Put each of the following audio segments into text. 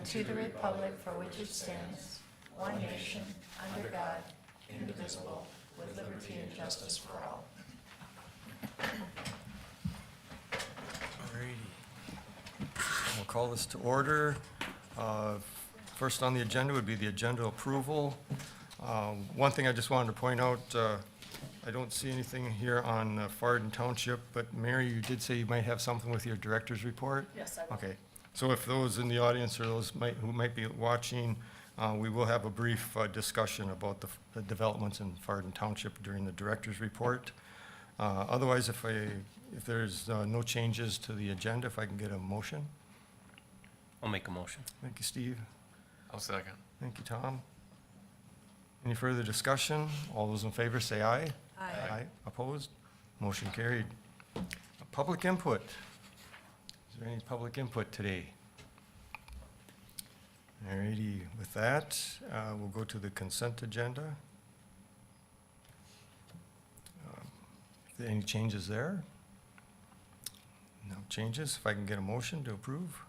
to the republic for which it stands, one nation, under God, indivisible, with liberty and justice for all. Alrighty. We'll call this to order. First on the agenda would be the agenda approval. One thing I just wanted to point out, I don't see anything here on Fardin Township, but Mary, you did say you might have something with your director's report? Yes, I will. Okay, so if those in the audience or those who might be watching, we will have a brief discussion about the developments in Fardin Township during the director's report. Otherwise, if there's no changes to the agenda, if I can get a motion? I'll make a motion. Thank you, Steve. I'll second. Thank you, Tom. Any further discussion? All those in favor say aye. Aye. Opposed? Motion carried. Public input. Is there any public input today? Alrighty, with that, we'll go to the consent agenda. Are there any changes there? No changes. If I can get a motion to approve?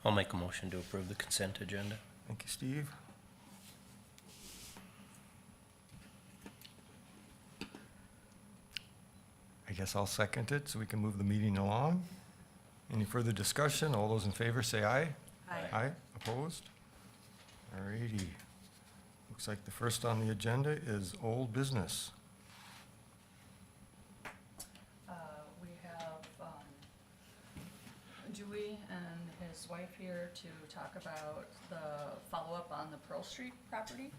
I'll make a motion to approve the consent agenda. Thank you, Steve. I guess I'll second it so we can move the meeting along. Any further discussion? All those in favor say aye. Aye. Opposed? Alrighty. Looks like the first on the agenda is old business. We have Dewey and his wife here to talk about the follow-up on the Pearl Street property.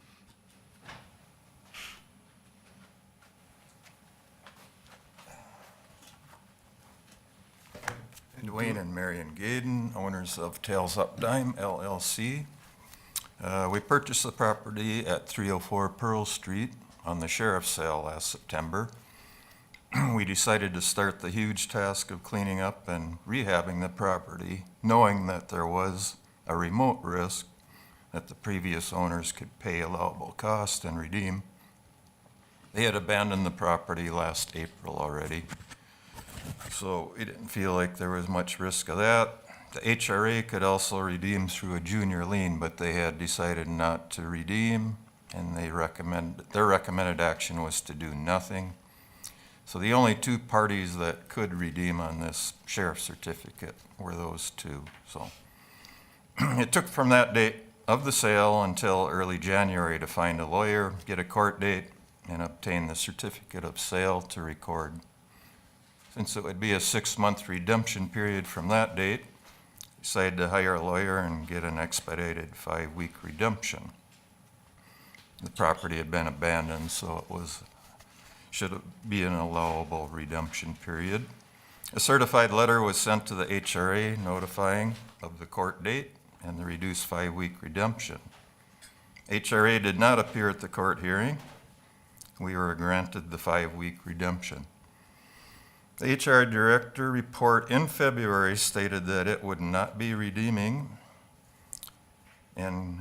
Dwayne and Marion Gaden, owners of Tails Up Dime LLC. We purchased the property at 304 Pearl Street on the sheriff's sale last September. We decided to start the huge task of cleaning up and rehabbing the property, knowing that there was a remote risk that the previous owners could pay allowable cost and redeem. They had abandoned the property last April already, so we didn't feel like there was much risk of that. The HRA could also redeem through a junior lien, but they had decided not to redeem, and their recommended action was to do nothing. So the only two parties that could redeem on this sheriff's certificate were those two. So it took from that date of the sale until early January to find a lawyer, get a court date, and obtain the certificate of sale to record. Since it would be a 6-month redemption period from that date, decided to hire a lawyer and get an expedited 5-week redemption. The property had been abandoned, so it should be an allowable redemption period. A certified letter was sent to the HRA notifying of the court date and the reduced 5-week redemption. HRA did not appear at the court hearing. We were granted the 5-week redemption. The HR director report in February stated that it would not be redeeming and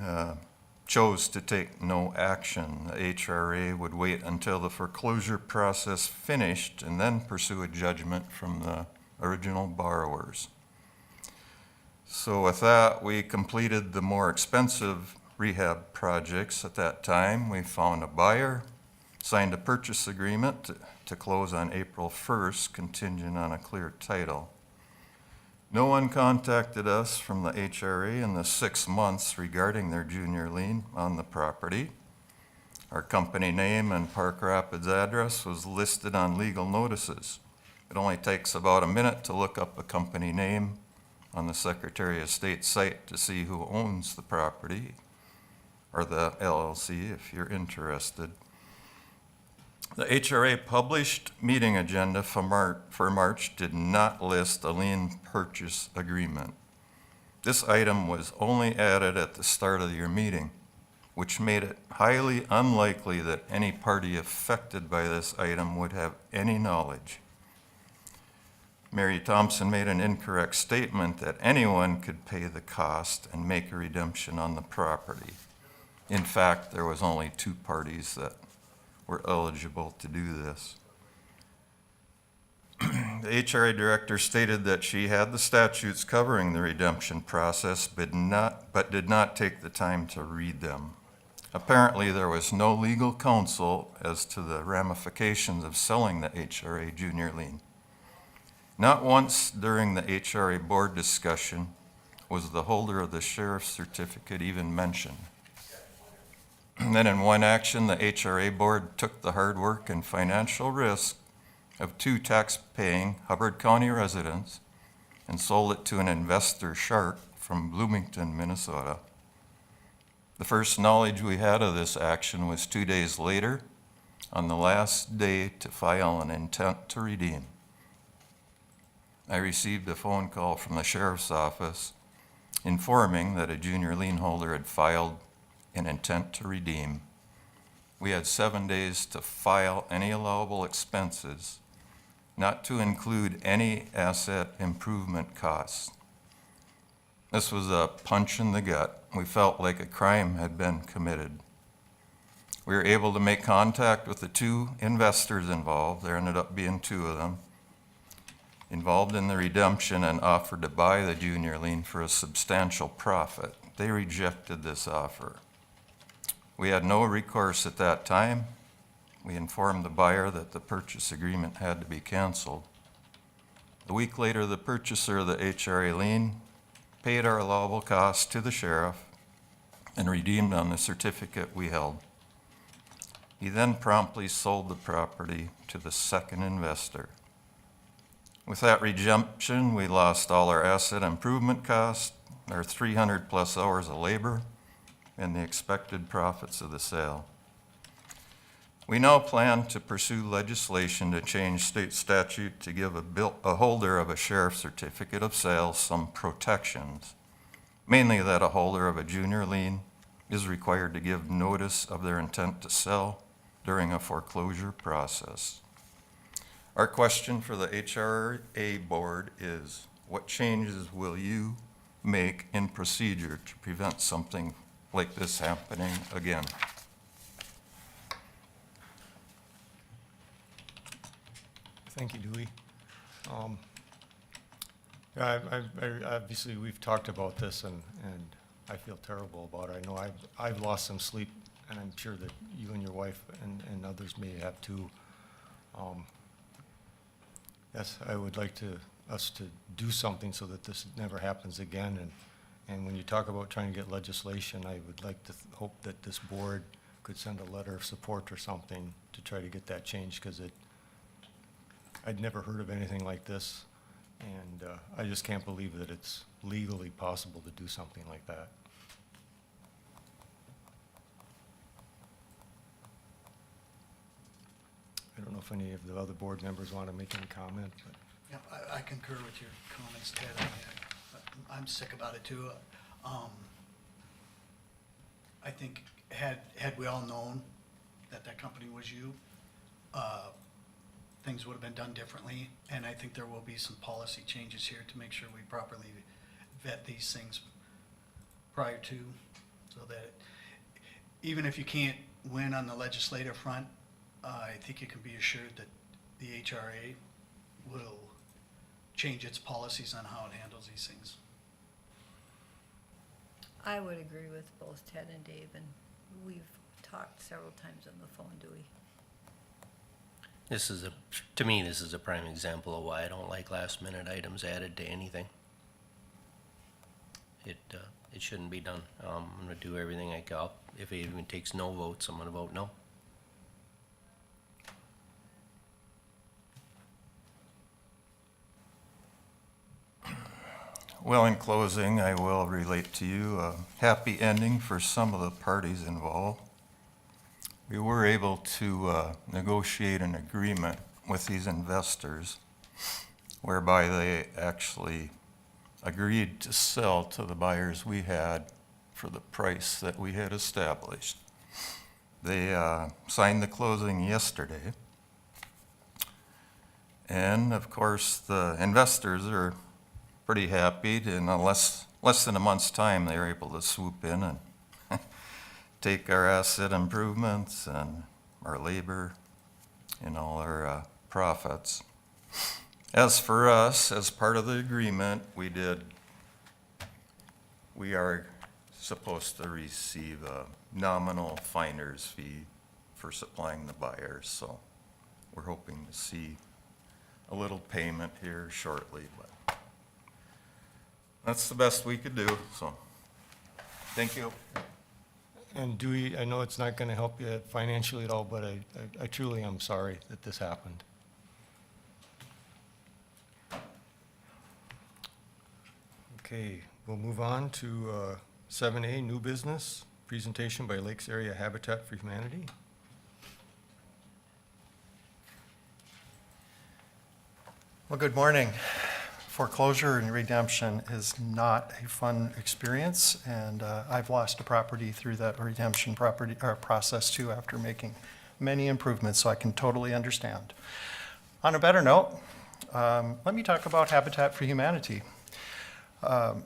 chose to take no action. The HRA would wait until the foreclosure process finished and then pursue a judgment from the original borrowers. So with that, we completed the more expensive rehab projects at that time. We found a buyer, signed a purchase agreement to close on April 1st, contingent on a clear title. No one contacted us from the HRA in the 6 months regarding their junior lien on the property. Our company name and Park Rapids address was listed on legal notices. It only takes about a minute to look up a company name on the Secretary of State site to see who owns the property, or the LLC if you're interested. The HRA published meeting agenda for March did not list a lien purchase agreement. This item was only added at the start of your meeting, which made it highly unlikely that any party affected by this item would have any knowledge. Mary Thompson made an incorrect statement that anyone could pay the cost and make a redemption on the property. In fact, there was only 2 parties that were eligible to do this. The HRA director stated that she had the statutes covering the redemption process, but did not take the time to read them. Apparently, there was no legal counsel as to the ramifications of selling the HRA junior lien. Not once during the HRA board discussion was the holder of the sheriff's certificate even mentioned. And then in one action, the HRA board took the hard work and financial risk of 2 tax-paying Hubbard County residents and sold it to an investor shark from Bloomington, Minnesota. The first knowledge we had of this action was 2 days later, on the last day to file an intent to redeem. I received a phone call from the sheriff's office informing that a junior lien holder had filed an intent to redeem. We had 7 days to file any allowable expenses, not to include any asset improvement costs. This was a punch in the gut. We felt like a crime had been committed. We were able to make contact with the 2 investors involved. There ended up being 2 of them involved in the redemption and offered to buy the junior lien for a substantial profit. They rejected this offer. We had no recourse at that time. We informed the buyer that the purchase agreement had to be canceled. A week later, the purchaser of the HRA lien paid our allowable costs to the sheriff and redeemed on the certificate we held. He then promptly sold the property to the second investor. With that redemption, we lost all our asset improvement costs, our 300+ hours of labor, and the expected profits of the sale. We now plan to pursue legislation to change state statute to give a holder of a sheriff's certificate of sale some protections, mainly that a holder of a junior lien is required to give notice of their intent to sell during a foreclosure process. Our question for the HRA board is, what changes will you make in procedure to prevent something like this happening again? Thank you, Dewey. Obviously, we've talked about this, and I feel terrible about it. I know I've lost some sleep, and I'm sure that you and your wife and others may have too. Yes, I would like us to do something so that this never happens again. And when you talk about trying to get legislation, I would like to hope that this board could send a letter of support or something to try to get that changed, because I'd never heard of anything like this, and I just can't believe that it's legally possible to do something like that. I don't know if any of the other board members want to make any comment, but. Yeah, I concur with your comments, Ted. I'm sick about it too. I think had we all known that that company was you, things would have been done differently, and I think there will be some policy changes here to make sure we properly vet these things prior to, so that even if you can't win on the legislative front, I think you can be assured that the HRA will change its policies on how it handles these things. I would agree with both Ted and Dave, and we've talked several times on the phone, Dewey. To me, this is a prime example of why I don't like last-minute items added to anything. It shouldn't be done. I'm gonna do everything I can. If it even takes no votes, I'm gonna vote no. Well, in closing, I will relate to you a happy ending for some of the parties involved. We were able to negotiate an agreement with these investors whereby they actually agreed to sell to the buyers we had for the price that we had established. They signed the closing yesterday. And of course, the investors are pretty happy. In less than a month's time, they were able to swoop in and take our asset improvements and our labor and all our profits. As for us, as part of the agreement, we are supposed to receive a nominal finder's fee for supplying the buyers, so we're hoping to see a little payment here shortly, but that's the best we could do, so, thank you. And Dewey, I know it's not going to help you financially at all, but I truly am sorry that this happened. Okay, we'll move on to 7A, new business, presentation by Lakes Area Habitat for Humanity. Well, good morning. Foreclosure and redemption is not a fun experience, and I've lost a property through that redemption process too after making many improvements, so I can totally understand. On a better note, let me talk about Habitat for Humanity. I'm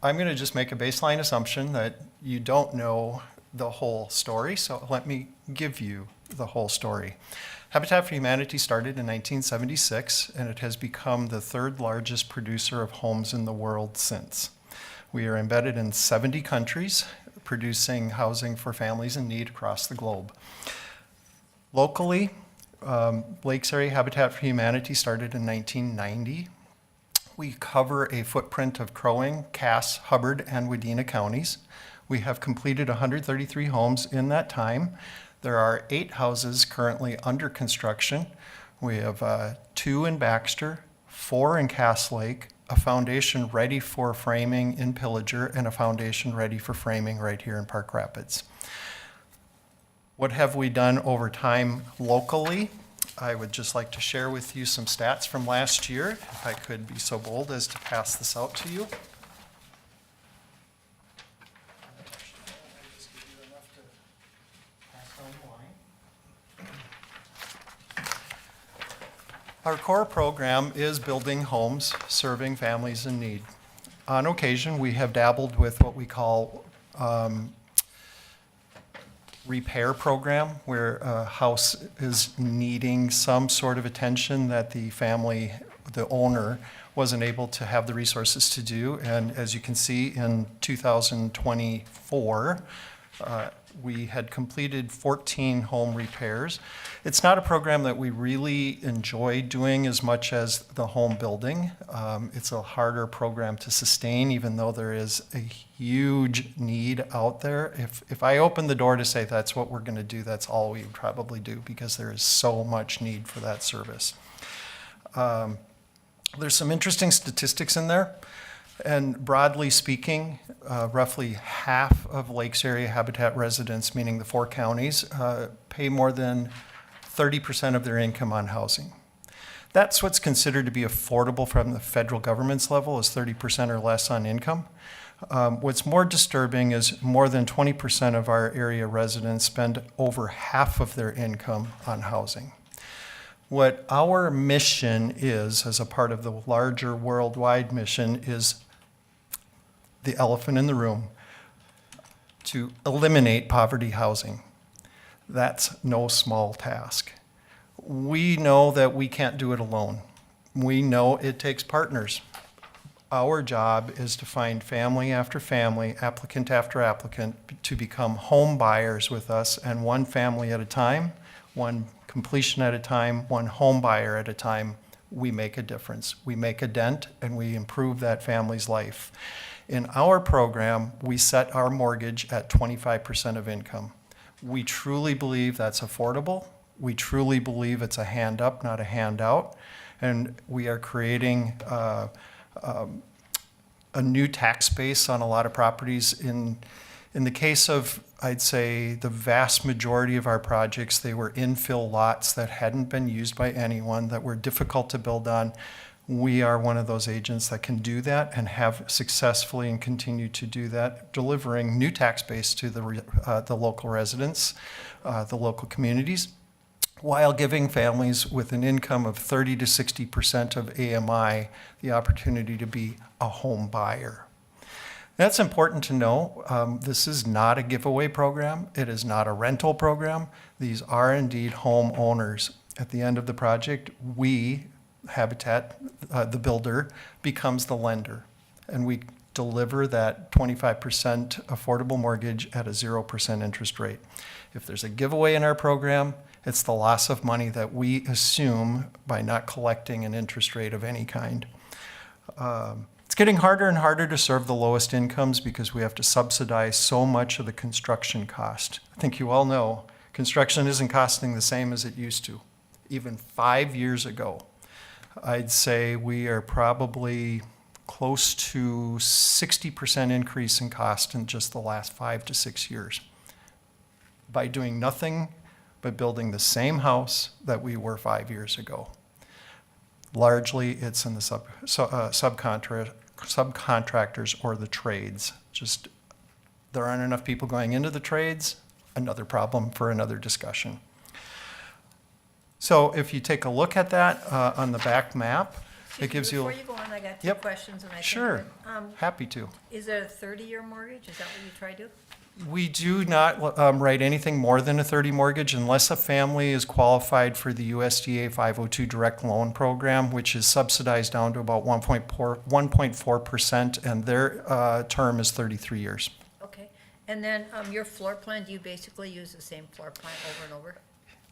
going to just make a baseline assumption that you don't know the whole story, so let me give you the whole story. Habitat for Humanity started in 1976, and it has become the third largest producer of homes in the world since. We are embedded in 70 countries, producing housing for families in need across the globe. Locally, Lakes Area Habitat for Humanity started in 1990. We cover a footprint of Crow Wing, Cass, Hubbard, and Wadena counties. We have completed 133 homes in that time. There are 8 houses currently under construction. We have 2 in Baxter, 4 in Cass Lake, a foundation ready for framing in Pillager, and a foundation ready for framing right here in Park Rapids. What have we done over time locally? I would just like to share with you some stats from last year, if I could be so bold as to pass this out to you. Our core program is building homes serving families in need. On occasion, we have dabbled with what we call repair program, where a house is needing some sort of attention that the family, the owner, wasn't able to have the resources to do. And as you can see, in 2024, we had completed 14 home repairs. It's not a program that we really enjoy doing as much as the home building. It's a harder program to sustain, even though there is a huge need out there. If I open the door to say that's what we're going to do, that's all we would probably do, because there is so much need for that service. There's some interesting statistics in there. And broadly speaking, roughly half of Lakes Area Habitat residents, meaning the 4 counties, pay more than 30% of their income on housing. That's what's considered to be affordable from the federal government's level, is 30% or less on income. What's more disturbing is more than 20% of our area residents spend over half of their income on housing. What our mission is, as a part of the larger worldwide mission, is the elephant in the room: to eliminate poverty housing. That's no small task. We know that we can't do it alone. We know it takes partners. Our job is to find family after family, applicant after applicant, to become home buyers with us, and one family at a time, one completion at a time, one home buyer at a time, we make a difference. We make a dent, and we improve that family's life. In our program, we set our mortgage at 25% of income. We truly believe that's affordable. We truly believe it's a hand up, not a handout. And we are creating a new tax base on a lot of properties. In the case of, I'd say, the vast majority of our projects, they were infill lots that hadn't been used by anyone, that were difficult to build on. We are one of those agents that can do that and have successfully and continue to do that, delivering new tax base to the local residents, the local communities, while giving families with an income of 30 to 60% of AMI the opportunity to be a home buyer. That's important to know. This is not a giveaway program. It is not a rental program. These are indeed homeowners. At the end of the project, we Habitat, the builder, becomes the lender. And we deliver that 25% affordable mortgage at a 0% interest rate. If there's a giveaway in our program, it's the loss of money that we assume by not collecting an interest rate of any kind. It's getting harder and harder to serve the lowest incomes because we have to subsidize so much of the construction cost. I think you all know construction isn't costing the same as it used to. Even 5 years ago, I'd say we are probably close to 60% increase in cost in just the last 5 to 6 years by doing nothing but building the same house that we were 5 years ago. Largely, it's in the subcontractors or the trades. Just there aren't enough people going into the trades, another problem for another discussion. So if you take a look at that on the back map, it gives you. Before you go on, I got two Yep. questions, and I think. Sure, happy to. Is it a 30-year mortgage? Is that what you try to? We do not write anything more than a 30 mortgage unless a family is qualified for the USDA 502 direct loan program, which is subsidized down to about 1.4%, and their term is 33 years. Okay. And then your floor plan, do you basically use the same floor plan over and over?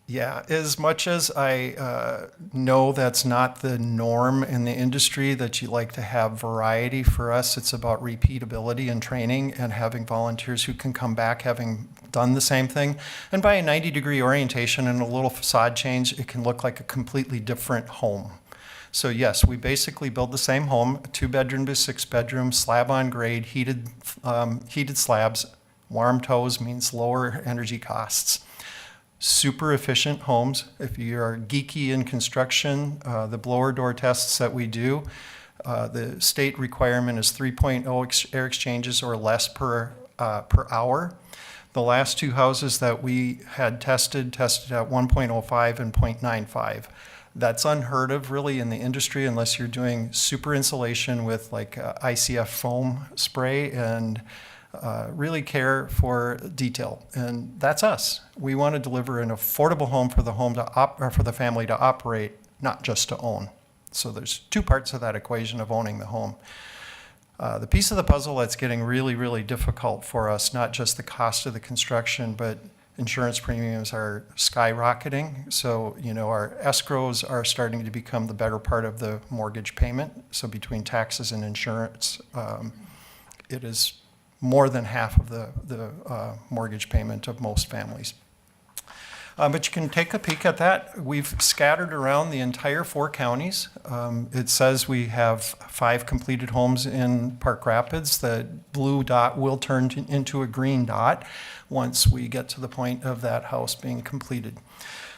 Yeah, as much as I know that's not the norm in the industry, that you like to have variety, for us it's about repeatability and training and having volunteers who can come back having done the same thing. And by a 90-degree orientation and a little facade change, it can look like a completely different home. So yes, we basically build the same home, 2-bedroom to 6-bedroom, slab on grade, heated slabs. Warm toes means lower energy costs. Super efficient homes. If you are geeky in construction, the blower door tests that we do, the state requirement is 3.0 air exchanges or less per hour. The last two houses that we had tested at 1.05 and 0.95. That's unheard of really in the industry unless you're doing super insulation with like ICF foam spray and really care for detail, and that's us. We want to deliver an affordable home for the for the family to operate, not just to own. So there's two parts of that equation of owning the home. The piece of the puzzle that's getting really, really difficult for us, not just the cost of the construction, but insurance premiums are skyrocketing. So, our escrows are starting to become the better part of the mortgage payment. So between taxes and insurance, it is more than half of the mortgage payment of most families. But you can take a peek at that. We've scattered around the entire 4 counties. It says we have 5 completed homes in Park Rapids. The blue dot will turn into a green dot once we get to the point of that house being completed.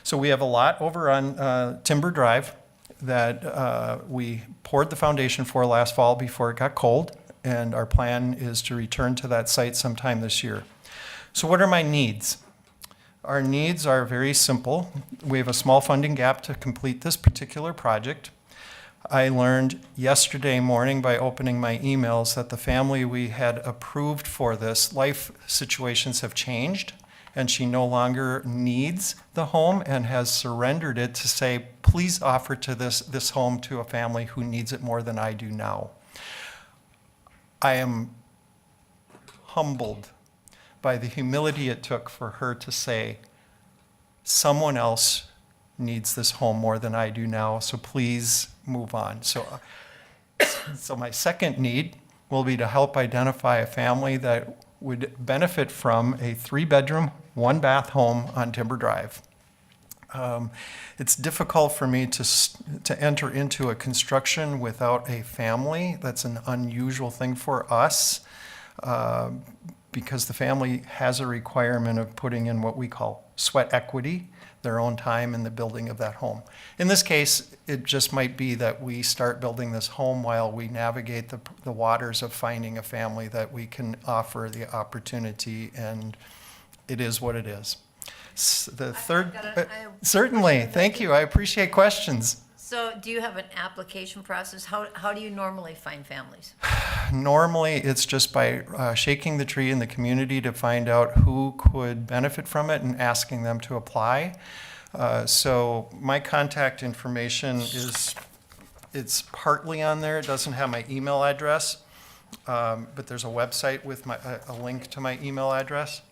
So we have a lot over on Timber Drive that we poured the foundation for last fall before it got cold. And our plan is to return to that site sometime this year. So what are my needs? Our needs are very simple. We have a small funding gap to complete this particular project. I learned yesterday morning by opening my emails that the family we had approved for this, life situations have changed, and she no longer needs the home and has surrendered it to say, please offer to this home to a family who needs it more than I do now. I am humbled by the humility it took for her to say, someone else needs this home more than I do now, so please move on. So my second need will be to help identify a family that would benefit from a 3-bedroom, 1-bath home on Timber Drive. It's difficult for me to enter into a construction without a family. That's an unusual thing for us because the family has a requirement of putting in what we call sweat equity, their own time in the building of that home. In this case, it just might be that we start building this home while we navigate the waters of finding a family that we can offer the opportunity, and it is what it is. The third, certainly, thank you. I appreciate questions. So do you have an application process? How do you normally find families? Normally, it's just by shaking the tree in the community to find out who could benefit from it and asking them to apply. So my contact information is It's partly on there. It doesn't have my email address, but there's a website with a link to my email address.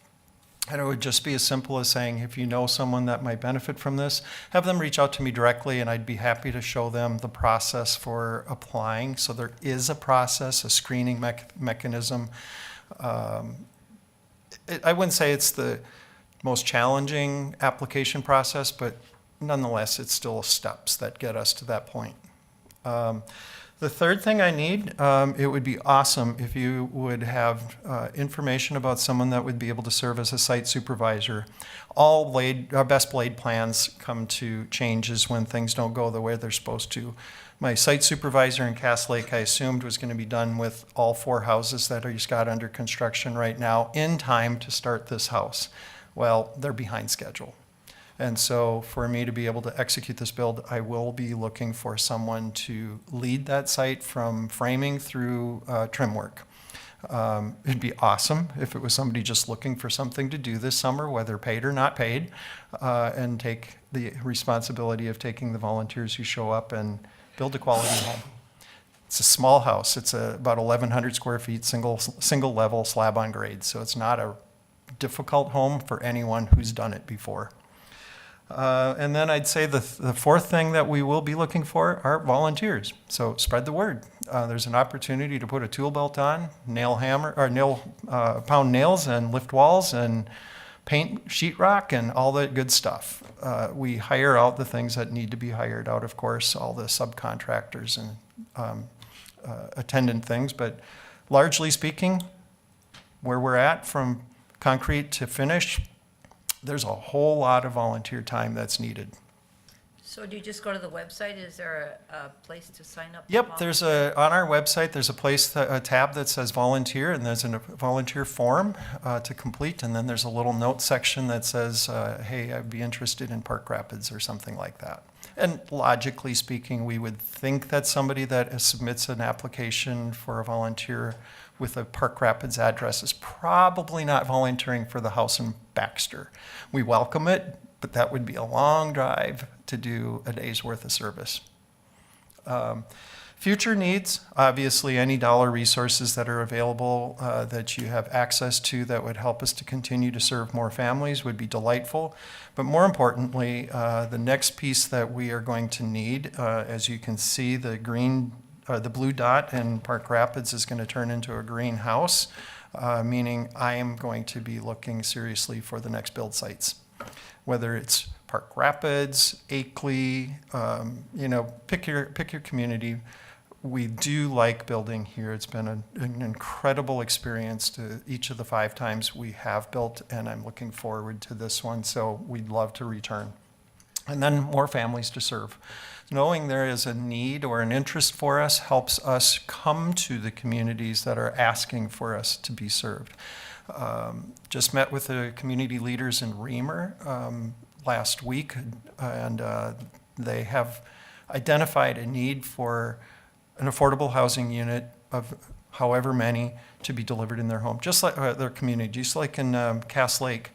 And it would just be as simple as saying, if you know someone that might benefit from this, have them reach out to me directly, and I'd be happy to show them the process for applying. So there is a process, a screening mechanism. I wouldn't say it's the most challenging application process, but nonetheless, it's still steps that get us to that point. The third thing I need, it would be awesome if you would have information about someone that would be able to serve as a site supervisor. Our best laid plans come to changes when things don't go the way they're supposed to. My site supervisor in Cass Lake, I assumed, was going to be done with all 4 houses that he's got under construction right now in time to start this house. Well, they're behind schedule. And so for me to be able to execute this build, I will be looking for someone to lead that site from framing through trim work. It'd be awesome if it was somebody just looking for something to do this summer, whether paid or not paid, and take the responsibility of taking the volunteers who show up and build a quality home. It's a small house. It's about 1,100 square feet, single level, slab on grade. So it's not a difficult home for anyone who's done it before. And then I'd say the fourth thing that we will be looking for are volunteers. So spread the word. There's an opportunity to put a tool belt on, pound nails and lift walls and paint sheetrock and all that good stuff. We hire out the things that need to be hired out, of course, all the subcontractors and attendant things. But largely speaking, where we're at from concrete to finish, there's a whole lot of volunteer time that's needed. So do you just go to the website? Is there a place to sign up? to Yep, there's on our website, there's a tab that says volunteer, and there's a volunteer form to complete, and then there's a little note section that says, hey, I'd be interested in Park Rapids or something like that. And logically speaking, we would think that somebody that submits an application for a volunteer with a Park Rapids address is probably not volunteering for the house in Baxter. We welcome it, but that would be a long drive to do a day's worth of service. Future needs, obviously any dollar resources that are available that you have access to that would help us to continue to serve more families would be delightful. But more importantly, the next piece that we are going to need, as you can see, the blue dot in Park Rapids is going to turn into a greenhouse, meaning I am going to be looking seriously for the next build sites. Whether it's Park Rapids, Akeley, pick your community. We do like building here. It's been an incredible experience to each of the 5 times we have built, and I'm looking forward to this one, so we'd love to return. And then more families to serve. Knowing there is a need or an interest for us helps us come to the communities that are asking for us to be served. Just met with the community leaders in Reamer last week, and they have identified a need for an affordable housing unit of however many to be delivered in their home, just like their community, just like in Cass Lake.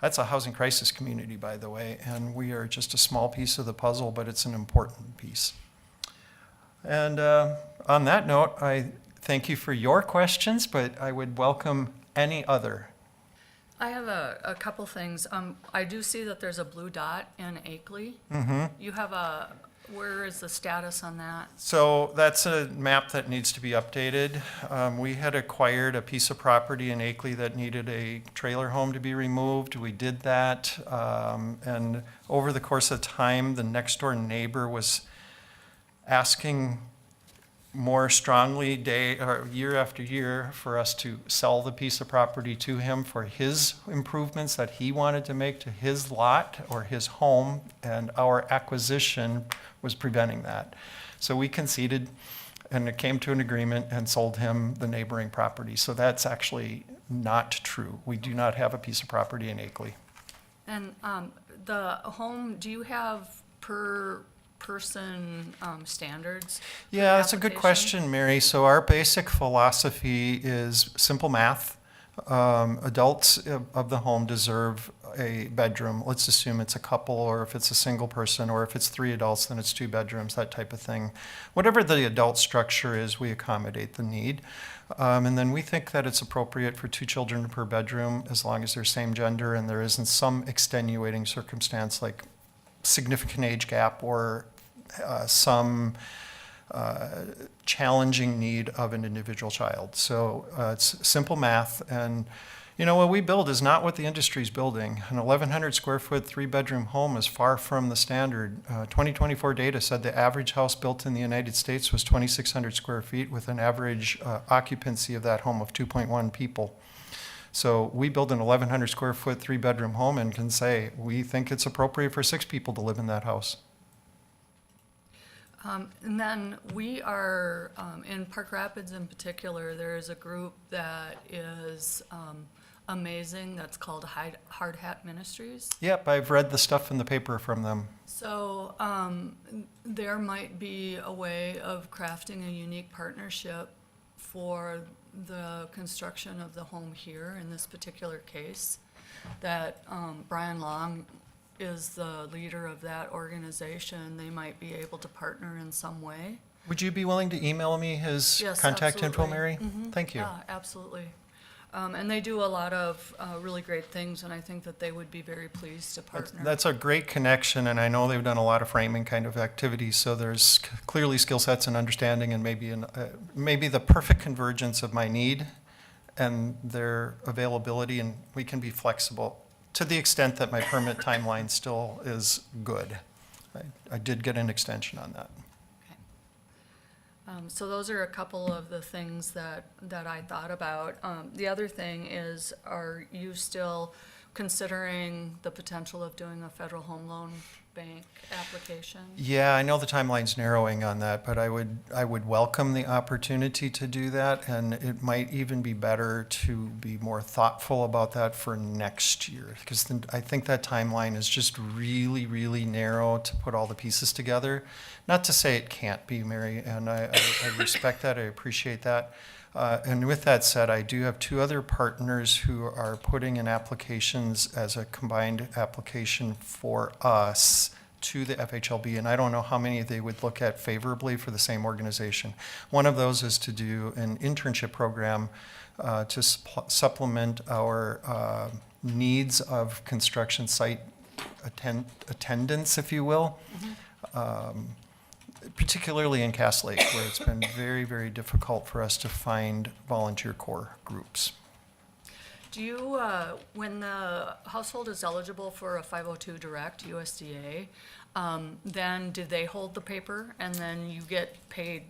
That's a housing crisis community, by the way, and we are just a small piece of the puzzle, but it's an important piece. And on that note, I thank you for your questions, but I would welcome any other. I have a couple things. I do see that there's a blue dot in Akeley. You have where is the status on that? So that's a map that needs to be updated. We had acquired a piece of property in Akeley that needed a trailer home to be removed. We did that, and over the course of time, the next door neighbor was asking more strongly year after year for us to sell the piece of property to him for his improvements that he wanted to make to his lot or his home, and our acquisition was preventing that. So we conceded, and it came to an agreement and sold him the neighboring property. So that's actually not true. We do not have a piece of property in Akeley. And the home, do you have per person standards? for Yeah, the that's a good application? question, Mary. So our basic philosophy is simple math. Adults of the home deserve a bedroom. Let's assume it's a couple, or if it's a single person, or if it's 3 adults, then it's 2 bedrooms, that type of thing. Whatever the adult structure is, we accommodate the need. And then we think that it's appropriate for 2 children per bedroom as long as they're same gender and there isn't some extenuating circumstance like significant age gap or some challenging need of an individual child. So it's simple math, and you know, what we build is not what the industry's building. An 1,100 square foot, 3-bedroom home is far from the standard. 2024 data said the average house built in the United States was 2,600 square feet with an average occupancy of that home of 2.1 people. So we build an 1,100 square foot, 3-bedroom home and can say, we think it's appropriate for 6 people to live in that house. And then we are, in Park Rapids in particular, there is a group that is amazing that's called Hard Hat Ministries. Yep, I've read the stuff in the paper from them. So there might be a way of crafting a unique partnership for the construction of the home here in this particular case, that Brian Long is the leader of that organization. They might be able to partner in some way. Would you be willing to email me his Yes, contact info, absolutely. Mary? Mhm. Thank you. Yeah, absolutely. And they do a lot of really great things, and I think that they would be very pleased to partner. That's a great connection, and I know they've done a lot of framing kind of activities, so there's clearly skill sets and understanding and maybe the perfect convergence of my need and their availability, and we can be flexible to the extent that my permit timeline still is good. I did get an extension on that. So those are a couple of the things that I thought about. The other thing is, are you still considering the potential of doing a federal home loan bank application? Yeah, I know the timeline's narrowing on that, but I would welcome the opportunity to do that, and it might even be better to be more thoughtful about that for next year, because I think that timeline is just really, really narrow to put all the pieces together. Not to say it can't be, Mary, and I respect that, I appreciate that. And with that said, I do have 2 other partners who are putting in applications as a combined application for us to the FHLB, and I don't know how many they would look at favorably for the same organization. One of those is to do an internship program to supplement our needs of construction site attendance, if you will. Particularly in Cass Lake, where it's been very, very difficult for us to find volunteer corps groups. Do you, when the household is eligible for a 502 direct USDA, then do they hold the paper and then you get paid?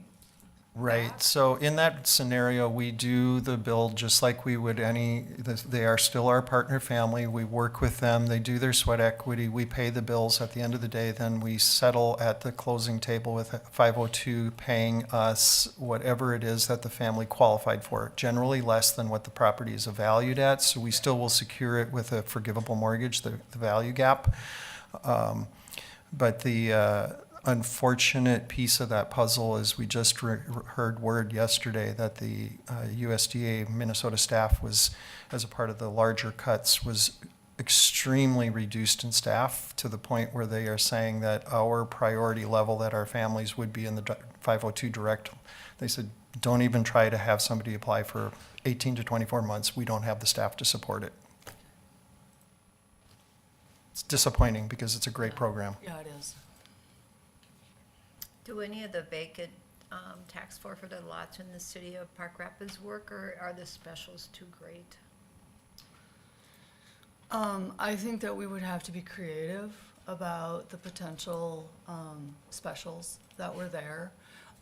Right, so in that scenario, we do the build just like we would they are still our partner family. We work with them, they do their sweat equity, we pay the bills at the end of the day, then we settle at the closing table with 502 paying us whatever it is that the family qualified for, generally less than what the property is valued at, so we still will secure it with a forgivable mortgage, the value gap. But the unfortunate piece of that puzzle is we just heard word yesterday that the USDA Minnesota staff was, as a part of the larger cuts, was extremely reduced in staff to the point where they are saying that our priority level that our families would be in the 502 direct, they said, don't even try to have somebody apply for 18 to 24 months. We don't have the staff to support it. It's disappointing because it's a great program. Yeah, it is. Do any of the vacant tax forfeited lots in the city of Park Rapids work, or are the specials too great? I think that we would have to be creative about the potential specials that were there.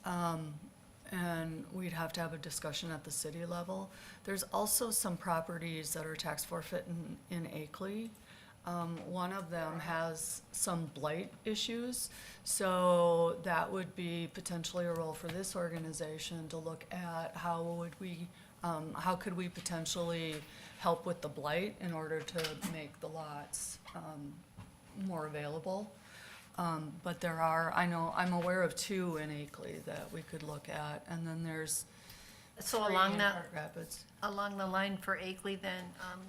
And we'd have to have a discussion at the city level. There's also some properties that are tax forfeit in Akeley. One of them has some blight issues, so that would be potentially a role for this organization to look at how could we potentially help with the blight in order to make the lots more available. But I'm aware of 2 in Akeley that we could look at, and then there's So 3 along in that, Park Rapids. along the line for Akeley then,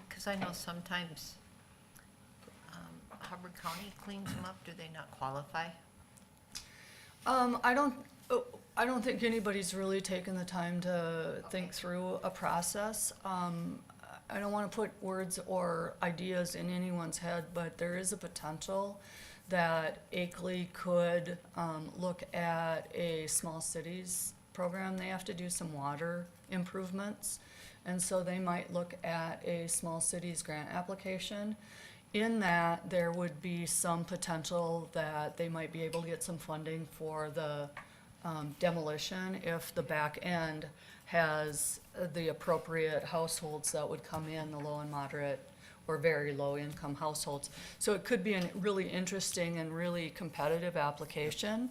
because I know sometimes Hubbard County cleans them up, do they not qualify? I don't think anybody's really taken the time to think through a process. I don't want to put words or ideas in anyone's head, but there is a potential that Akeley could look at a small cities program. They have to do some water improvements, and so they might look at a small cities grant application. In that, there would be some potential that they might be able to get some funding for the demolition if the back end has the appropriate households that would come in, the low and moderate or very low income households. So it could be a really interesting and really competitive application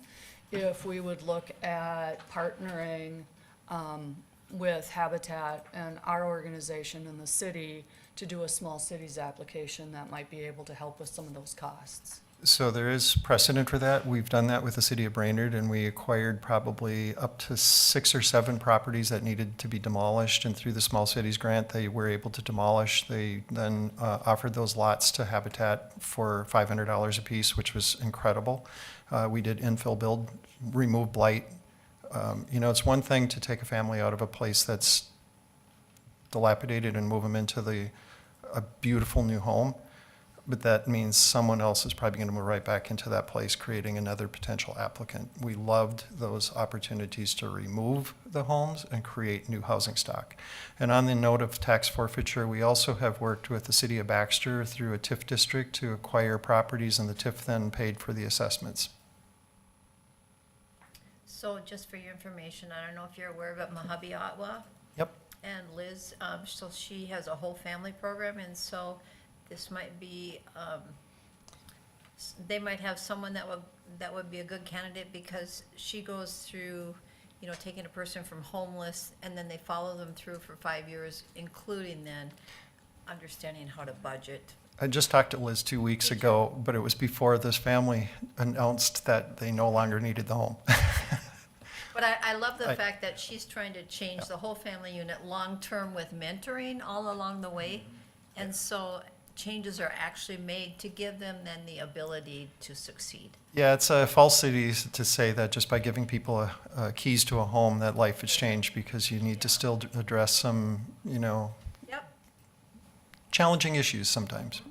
if we would look at partnering with Habitat and our organization in the city to do a small cities application that might be able to help with some of those costs. So there is precedent for that. We've done that with the city of Brainerd, and we acquired probably up to 6 or 7 properties that needed to be demolished, and through the Small Cities Grant, they were able to demolish. They then offered those lots to Habitat for $500 apiece, which was incredible. We did infill build, remove blight. It's one thing to take a family out of a place that's dilapidated and move them into a beautiful new home. But that means someone else is probably going to move right back into that place, creating another potential applicant. We loved those opportunities to remove the homes and create new housing stock. And on the note of tax forfeiture, we also have worked with the city of Baxter through a TIF district to acquire properties, and the TIF then paid for the assessments. So just for your information, I don't know if you're aware of it, Mojave Ottawa Yep. and Liz, so she has a whole family program, and so this might be, they might have someone that would be a good candidate, because she goes through, taking a person from homeless, and then they follow them through for 5 years, including then understanding how to budget. I just talked to Liz 2 weeks ago, but it was before this family announced that they no longer needed the home. But I love the fact that she's trying to change the whole family unit long-term with mentoring all along the way. And so changes are actually made to give them then the ability to succeed. Yeah, it's a falsity to say that just by giving people keys to a home that life has changed, because you need to still address some, Yep. challenging issues sometimes.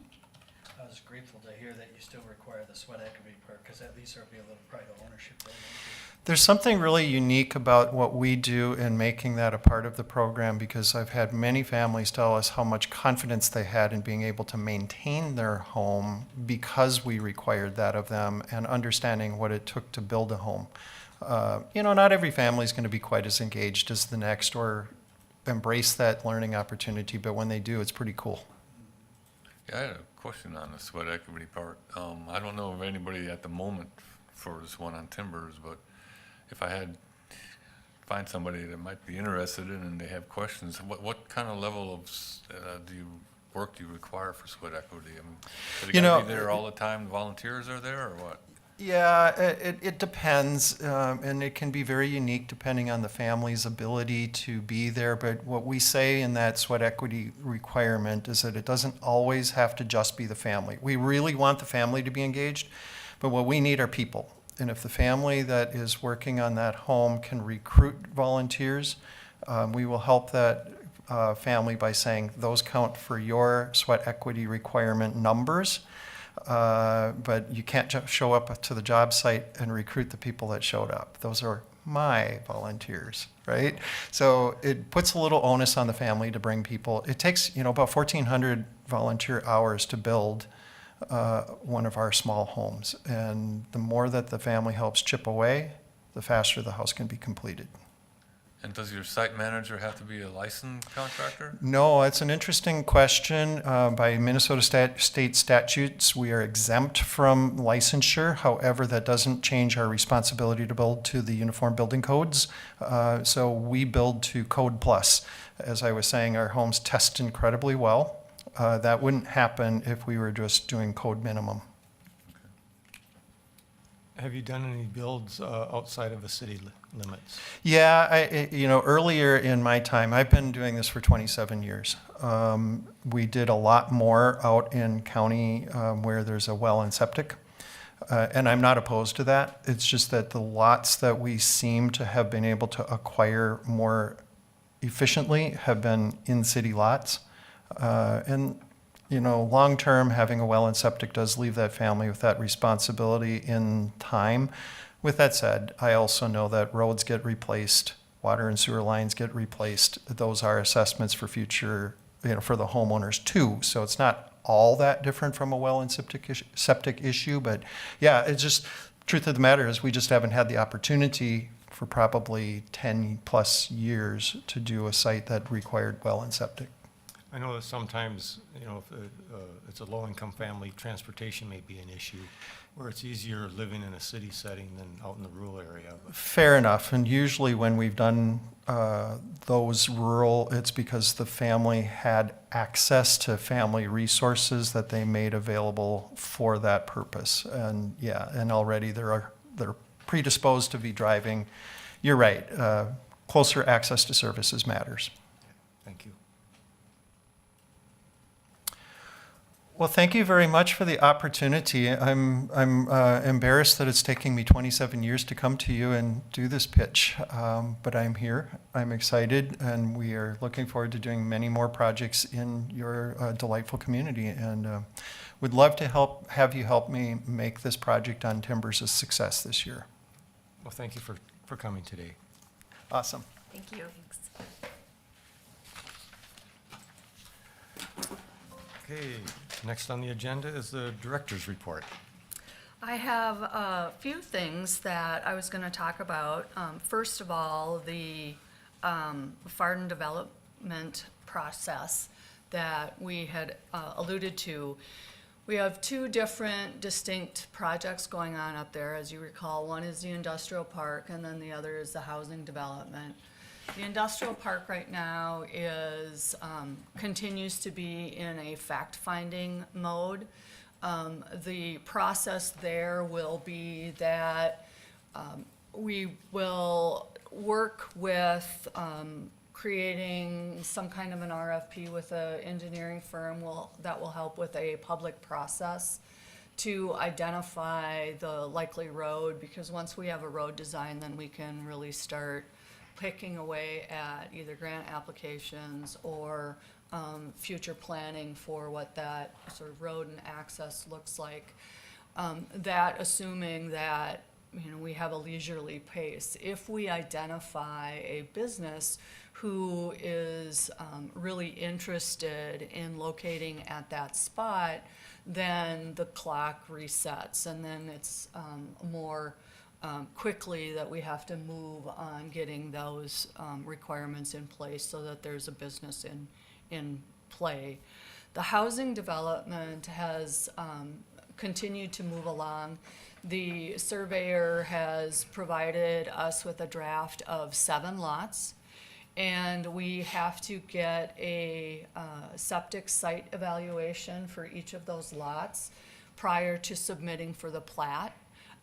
I was grateful to hear that you still require the sweat equity part, because at least there'll be a little pride of ownership there. There's something really unique about what we do in making that a part of the program, because I've had many families tell us how much confidence they had in being able to maintain their home because we required that of them, and understanding what it took to build a home. Not every family is going to be quite as engaged as the next or embrace that learning opportunity, but when they do, it's pretty cool. Yeah, I had a question on the sweat equity part. I don't know of anybody at the moment for this one on timbers, but if I find somebody that might be interested in and they have questions, what kind of level of work do you require for sweat equity? I mean, do they gotta be there all the time, volunteers are there, or what? Yeah, it depends, and it can be very unique depending on the family's ability to be there. But what we say in that sweat equity requirement is that it doesn't always have to just be the family. We really want the family to be engaged, but what we need are people. And if the family that is working on that home can recruit volunteers, we will help that family by saying those count for your sweat equity requirement numbers. But you can't just show up to the job site and recruit the people that showed up. Those are my volunteers, right? So it puts a little onus on the family to bring people. It takes, about 1,400 volunteer hours to build one of our small homes. And the more that the family helps chip away, the faster the house can be completed. And does your site manager have to be a licensed contractor? No, it's an interesting question. By Minnesota state statutes, we are exempt from licensure. However, that doesn't change our responsibility to build to the uniform building codes. So we build to Code Plus. As I was saying, our homes test incredibly well. That wouldn't happen if we were just doing code minimum. Have you done any builds outside of the city limits? Yeah, earlier in my time, I've been doing this for 27 years. We did a lot more out in county where there's a well and septic. And I'm not opposed to that. It's just that the lots that we seem to have been able to acquire more efficiently have been in-city lots. And long-term, having a well and septic does leave that family with that responsibility in time. With that said, I also know that roads get replaced, water and sewer lines get replaced. Those are assessments for future, for the homeowners too. So it's not all that different from a well and septic issue, but yeah, it's just, truth of the matter is we just haven't had the opportunity for probably 10 plus years to do a site that required well and septic. I know that sometimes, if it's a low-income family, transportation may be an issue, where it's easier living in a city setting than out in the rural area. Fair enough, and usually when we've done those rural, it's because the family had access to family resources that they made available for that purpose. And yeah, and already they're predisposed to be driving. You're right, closer access to services matters. Thank you. Well, thank you very much for the opportunity. I'm embarrassed that it's taking me 27 years to come to you and do this pitch, but I'm here. I'm excited, and we are looking forward to doing many more projects in your delightful community, and would love to have you help me make this project on Timbers a success this year. Well, thank you for coming today. Awesome. Thank you. Okay, next on the agenda is the director's report. I have a few things that I was going to talk about. First of all, the Farden development process that we had alluded to. We have two different distinct projects going on up there, as you recall. One is the industrial park, and then the other is the housing development. The industrial park right now is, continues to be in a fact-finding mode. The process there will be that we will work with creating some kind of an RFP with an engineering firm that will help with a public process to identify the likely road, because once we have a road design, then we can really start picking away at either grant applications or future planning for what that sort of road and access looks like. That assuming that we have a leisurely pace. If we identify a business who is really interested in locating at that spot, then the clock resets, and then it's more quickly that we have to move on getting those requirements in place so that there's a business in play. The housing development has continued to move along. The surveyor has provided us with a draft of 7 lots, and we have to get a septic site evaluation for each of those lots prior to submitting for the plat.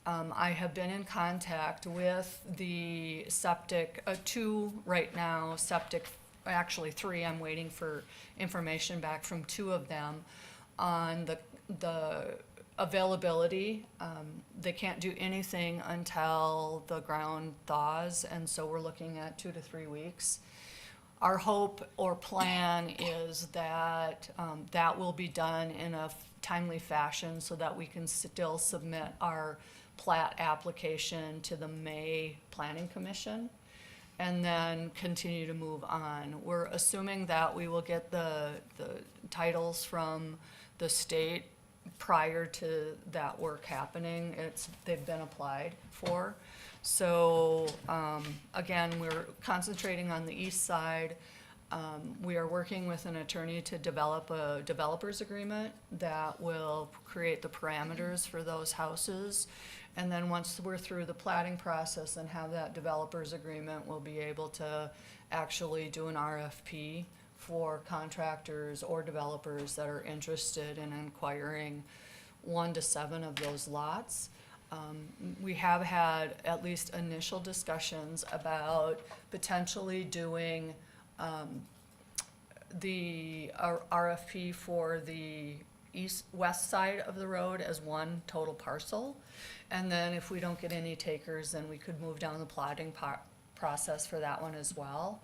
I have been in contact with the septic, 2 right now, actually 3, I'm waiting for information back from 2 of them on the availability. They can't do anything until the ground thaws, and so we're looking at 2 to 3 weeks. Our hope or plan is that that will be done in a timely fashion so that we can still submit our plat application to the May Planning Commission and then continue to move on. We're assuming that we will get the titles from the state prior to that work happening. They've been applied for. So again, we're concentrating on the east side. We are working with an attorney to develop a developer's agreement that will create the parameters for those houses. And then once we're through the platting process and have that developer's agreement, we'll be able to actually do an RFP for contractors or developers that are interested in acquiring 1 to 7 of those lots. We have had at least initial discussions about potentially doing the RFP for the west side of the road as one total parcel. And then if we don't get any takers, then we could move down the plotting process for that one as well.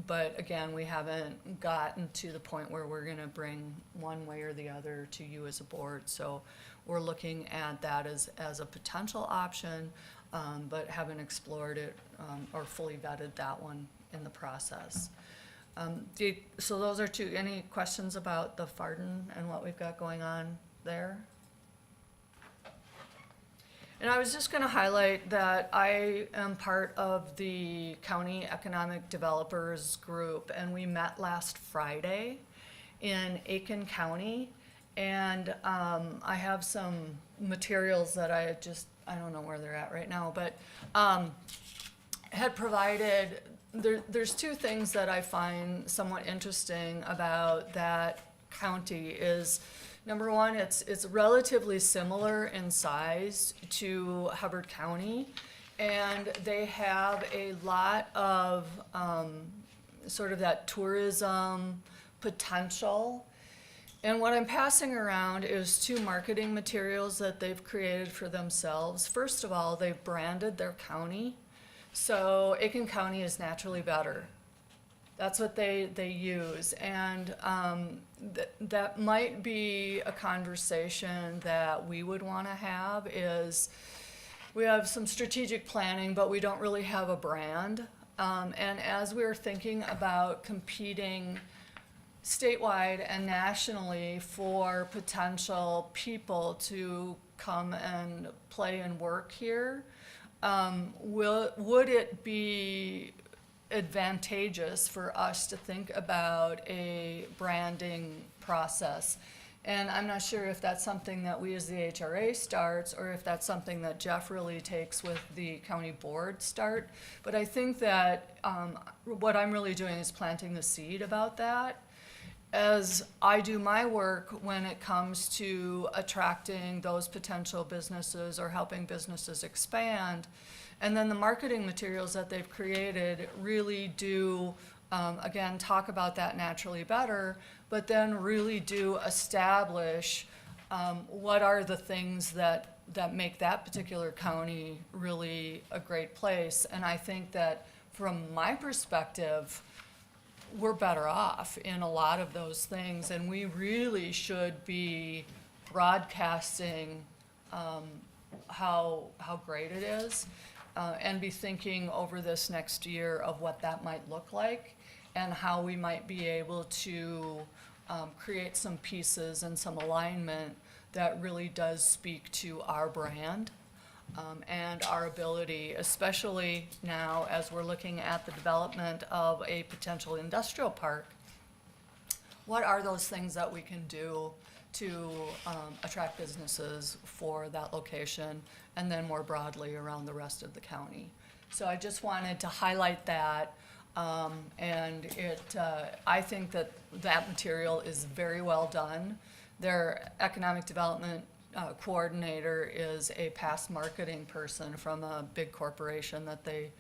But again, we haven't gotten to the point where we're gonna bring one way or the other to you as a board. So we're looking at that as a potential option, but haven't explored it, or fully vetted that one in the process. So those are two. Any questions about the Farden and what we've got going on there? And I was just gonna highlight that I am part of the County Economic Developers Group, and we met last Friday in Aiken County. And I have some materials that I don't know where they're at right now, but had provided. There's two things that I find somewhat interesting about that county is, number one, it's relatively similar in size to Hubbard County, and they have a lot of sort of that tourism potential. And what I'm passing around is two marketing materials that they've created for themselves. First of all, they've branded their county. So Aiken County is naturally better. That's what they use. And that might be a conversation that we would want to have is we have some strategic planning, but we don't really have a brand. And as we're thinking about competing statewide and nationally for potential people to come and play and work here, would it be advantageous for us to think about a branding process? And I'm not sure if that's something that we as the HRA starts, or if that's something that Jeff really takes with the county board start. But I think that what I'm really doing is planting the seed about that. As I do my work when it comes to attracting those potential businesses or helping businesses expand, and then the marketing materials that they've created really do, again, talk about that naturally better, but then really do establish what are the things that make that particular county really a great place. And I think that from my perspective, we're better off in a lot of those things, and we really should be broadcasting how great it is, and be thinking over this next year of what that might look like and how we might be able to create some pieces and some alignment that really does speak to our brand. And our ability, especially now as we're looking at the development of a potential industrial park, what are those things that we can do to attract businesses for that location, and then more broadly around the rest of the county. So I just wanted to highlight that, and I think that material is very well done. Their economic development coordinator is a past marketing person from a big corporation that they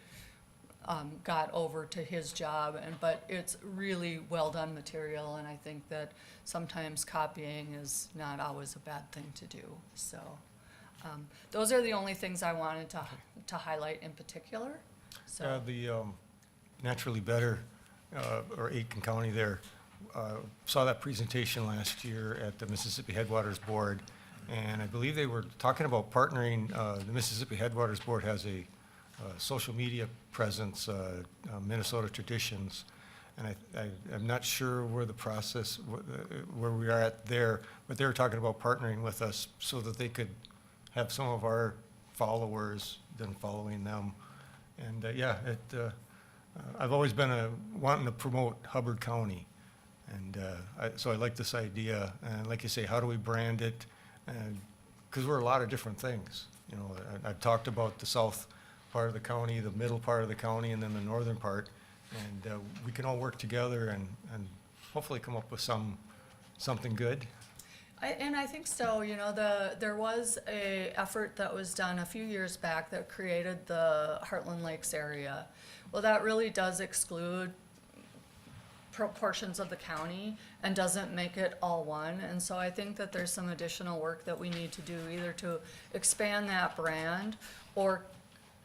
got over to his job, but it's really well done material, and I think that sometimes copying is not always a bad thing to do. So those are the only things I wanted to highlight in particular. So The Naturally Better, or Aiken County there, saw that presentation last year at the Mississippi Headwaters Board. And I believe they were talking about partnering. The Mississippi Headwaters Board has a social media presence, Minnesota Traditions, and I'm not sure where the process, where we are at there, but they were talking about partnering with us so that they could have some of our followers then following them. And I've always been wanting to promote Hubbard County, and so I like this idea. And like you say, how do we brand it? Because we're a lot of different things. You know, I've talked about the south part of the county, the middle part of the county, and then the northern part. And we can all work together and hopefully come up with something good. And I think so, you know, there was a effort that was done a few years back that created the Heartland Lakes area. Well, that really does exclude portions of the county and doesn't make it all one. And so I think that there's some additional work that we need to do, either to expand that brand or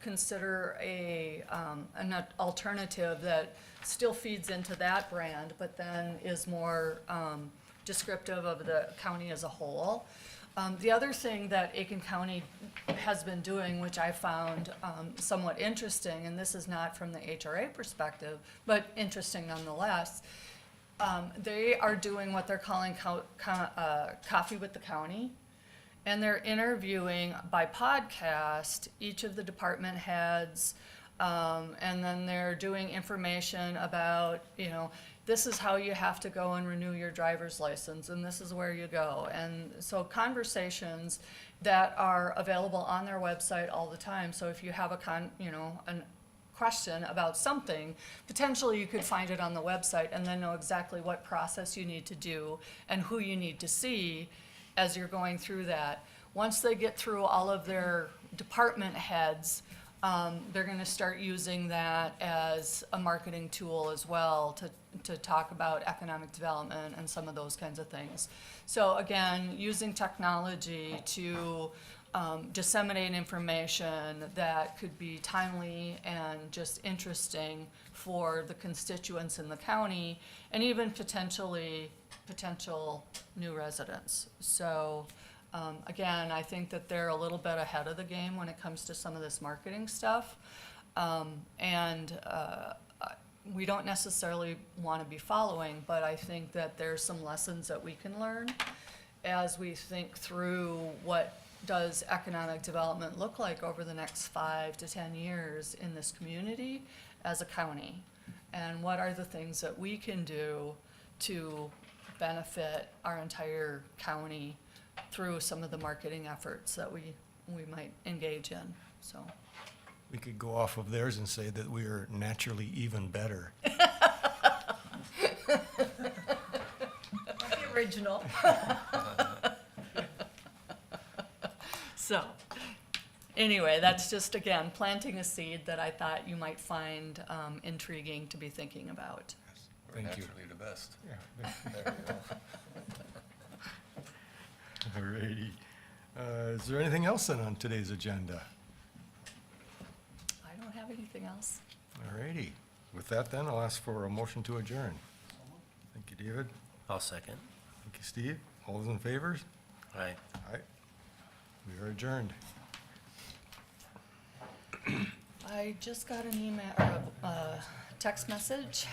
consider an alternative that still feeds into that brand, but then is more descriptive of the county as a whole. The other thing that Aiken County has been doing, which I found somewhat interesting, and this is not from the HRA perspective, but interesting nonetheless, they are doing what they're calling Coffee with the County. And they're interviewing by podcast each of the department heads, and then they're doing information about, you know, this is how you have to go and renew your driver's license, and this is where you go. And so conversations that are available on their website all the time. So if you have a question about something, potentially you could find it on the website and then know exactly what process you need to do and who you need to see as you're going through that. Once they get through all of their department heads, they're gonna start using that as a marketing tool as well to talk about economic development and some of those kinds of things. So again, using technology to disseminate information that could be timely and just interesting for the constituents in the county and even potential new residents. So again, I think that they're a little bit ahead of the game when it comes to some of this marketing stuff. We don't necessarily want to be following, but I think that there's some lessons that we can learn as we think through what does economic development look like over the next 5 to 10 years in this community as a county, and what are the things that we can do to benefit our entire county through some of the marketing efforts that we might engage in, so. We could go off of theirs and say that we are naturally even better. The original. So, anyway, that's just, again, planting a seed that I thought you might find intriguing to be thinking about. We're Thank you. naturally the best. Yeah, There we go. all righty. Is there anything else then on today's agenda? I don't have anything else. All righty. With that then, I'll ask for a motion to adjourn. Thank you, David. I'll second. Thank you, Steve. All those in favor? Aye. Aye. We are adjourned. I just got an email, or a text message